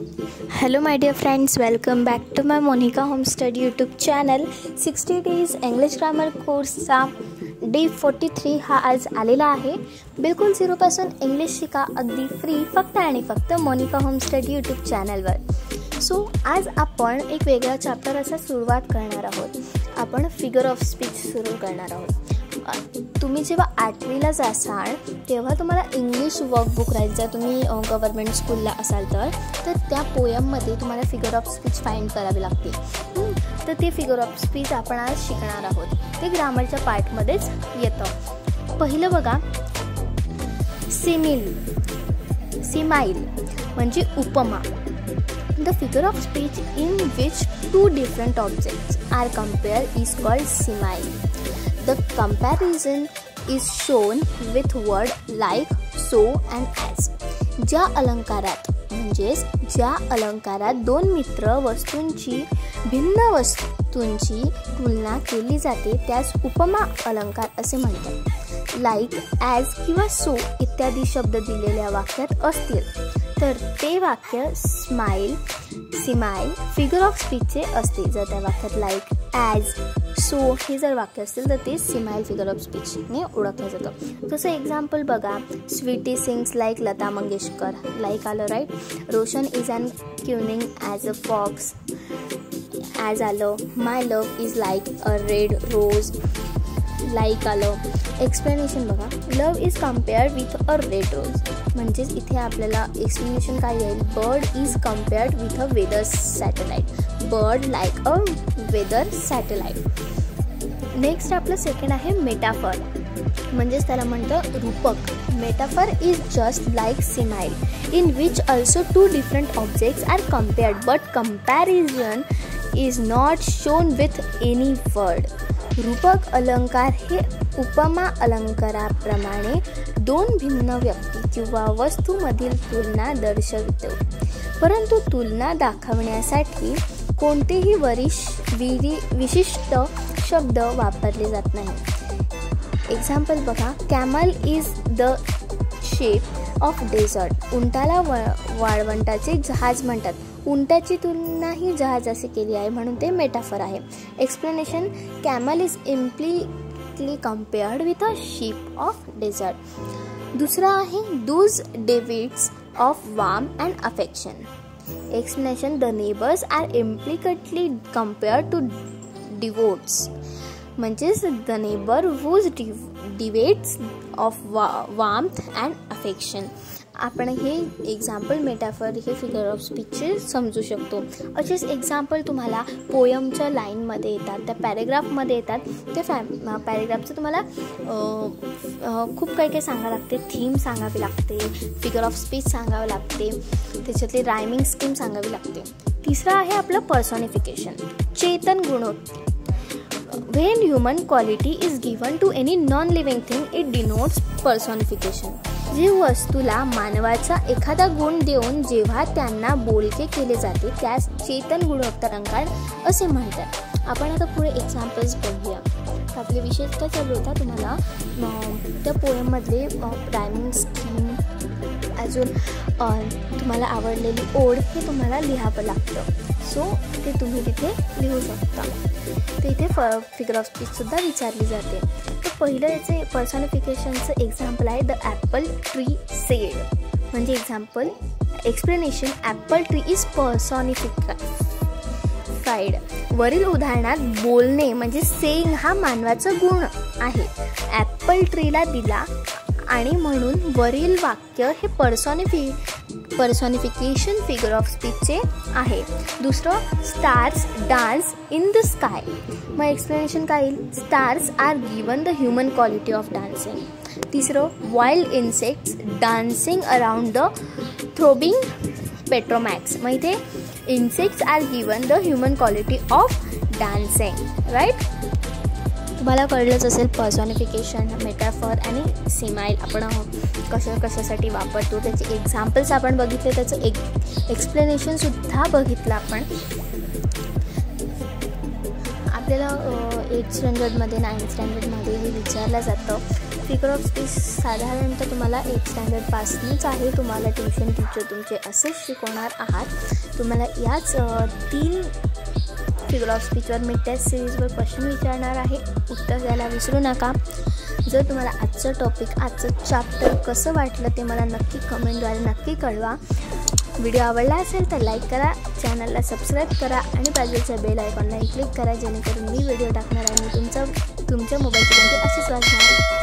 Hello my dear friends, welcome back to my Monica Home Study YouTube channel. 60 days English grammar कोर्सचा day 43 हा आज आलेला आहे. बिलकुल 0 पासून इंग्लिश शिका अगदी फ्री फक्त आणि फक्त मोनिका होम स्टडी यूट्यूब चॅनलवर. सो आज आपण एक वेगळा चॅप्टर असा सुरुवात करणार आहोत. आपण फिगर ऑफ स्पीच सुरू करणार आहोत. तुम्ही जेव्हा 8वीला जासाल तेव्हा तुम्हाला इंग्लिश वर्कबुक राहील. जर तुम्ही गव्हर्मेंट स्कूलला असाल तर त्या पोयममध्ये तुम्हाला फिगर ऑफ स्पीच फाइंड करावी लागते. तर ते फिगर ऑफ स्पीच आपण आज शिकणार आहोत. ते ग्रामरच्या पार्टमध्येच येतं. पहिलं बघा, सिमाईल म्हणजे उपमा. The figure of speech in which two different objects are compared is called simile. The comparison is shown with word like, so and as. ज्या अलंकारात दोन मित्र वस्तूंची भिन्न वस्तूंची तुलना केली जाते त्यास उपमा अलंकार असे म्हणतात. लाईक, ॲज किंवा सो इत्यादी शब्द दिलेल्या वाक्यात असतील तर ते वाक्य सिमाईल फिगर ऑफ स्पीचचे असते. जर त्या वाक्यात लाईक, ॲज, सो हे जर वाक्य असतील तर ते सिमाईल फिगर ऑफ स्पीचने ओळखलं जातं. जसं एक्झाम्पल बघा, Sweety sings like Lata Mangeshkar, like आलं right. Roshan is an cunning as a fox, as आलं. My love is like a red rose, like आलं. एक्सप्लेनेशन बघा, love is compared with a red rose. म्हणजेच इथे आपल्याला एक्सप्लेनेशन काय येईल, bird is compared with a weather satellite, bird like a weather satellite. Next आपलं second आहे metaphor, म्हणजेच त्याला म्हणतं रूपक. Metaphor is just like सिमाईल in which also two different objects are compared but comparison is not shown with any word. रूपक अलंकार हे उपमा अलंकाराप्रमाणे दोन भिन्न व्यक्ती किंवा वस्तूमधील तुलना दर्शवितो, परंतु तुलना दाखवण्यासाठी कोणतेही विशिष्ट शब्द वापरले जात नाही. एक्झाम्पल बघा, camel is the shape of desert. उंटाला वाळवंटाचे जहाज म्हणतात. उंटाची तुलना ही जहाजाशी केली आहे म्हणून ते मेटाफर आहे. Explanation, camel is implicitly compared with a sheep of desert. दुसरा आहे दूज David's of warm and affection. Explanation, the neighbours are implicitly compared to devotees. म्हणजेच the neighbour who's devotees of warmth and affection. आपण हे example metaphor हे figure of स्पीचचे समजू शकतो. असेच एक्झाम्पल तुम्हाला पोयमच्या लाईनमध्ये येतात, त्या पॅरेग्राफमध्ये येतात. त्या पॅरेग्राफचं तुम्हाला खूप काही सांगावं लागते. थीम सांगावी लागते, फिगर ऑफ स्पीच सांगावं लागते, त्याच्यातली रायमिंग स्कीम सांगावी लागते. तिसरं आहे आपलं पर्सॉनिफिकेशन, Chetan गुणोक्ती. When human quality is given to any non-living thing, it denotes personification. जी वस्तूला मानवाचा एखादा गुण देऊन जेव्हा त्यांना बोलके केले जाते त्यास चेतन गुणोक्तालंकार असे म्हणतात. आपण आता पुढे एक्झाम्पल्स बघूया. आपले विशेष काय चालू होता, तुम्हाला त्या पोएममधले रायमिंग स्कीम, अजून तुम्हाला आवडलेली ओढ हे तुम्हाला लिहावं लागतं. सो ते तुम्ही तिथे लिहू शकता. तिथे फिगर ऑफ स्पीचसुद्धा विचारली जाते. तर पहिलं याचे पर्सॉनिफिकेशनचं एक्झाम्पल आहे द ॲपल ट्री सेड. म्हणजे example, explanation, apple tree is personified. वरील उदाहरणात बोलणे म्हणजे सेइंग हा मानवाचा गुण आहे. ॲपल ट्रीला दिला आणि म्हणून वरील वाक्य हे पर्सॉनिफिकेशन फिगर ऑफ स्पीचचे आहे. दुसरं, stars dance in the sky. मग एक्सप्लेनेशन काय येईल, stars are given the human quality of dancing. तिसरं, wild insects dancing around the throbbing petromax. मग इथे insects are given the human quality of dancing. Right, तुम्हाला कळलंच असेल पर्सॉनिफिकेशन, मेटाफर आणि सिमाईल आपण कशासाठी वापरतो. त्याचे एक्झाम्पल्स आपण बघितले, त्याचं एक्सप्लेनेशनसुद्धा बघितलं आपण. आपल्याला 8th स्टँडर्डमध्ये 9th स्टँडर्डमध्ये हे विचारलं जातं फिगर ऑफ स्पीच साधारणतः तुम्हाला 8th स्टँडर्डपासूनच आहे. तुम्हाला ट्युशन टीचर तुमचे असेच शिकवणार आहात. तुम्हाला याच 3 फिगर ऑफ स्पीचवर मी टेस्ट सिरीजवर क्वेश्चन विचारणार आहे. उत्तर द्यायला विसरू नका. जर तुम्हाला आजचं टॉपिक, आजचं चॅप्टर कसं वाटलं ते मला नक्की कमेंटद्वारे नक्की कळवा. व्हिडिओ आवडला असेल तर लाईक करा, चॅनलला सबस्क्राईब करा आणि बाजूच्या बेल आयकॉनलाही क्लिक करा, जेणेकरून मी व्हिडिओ टाकणार आणि तुमच्या मोबाईलची घंटी अशीच वाजणार.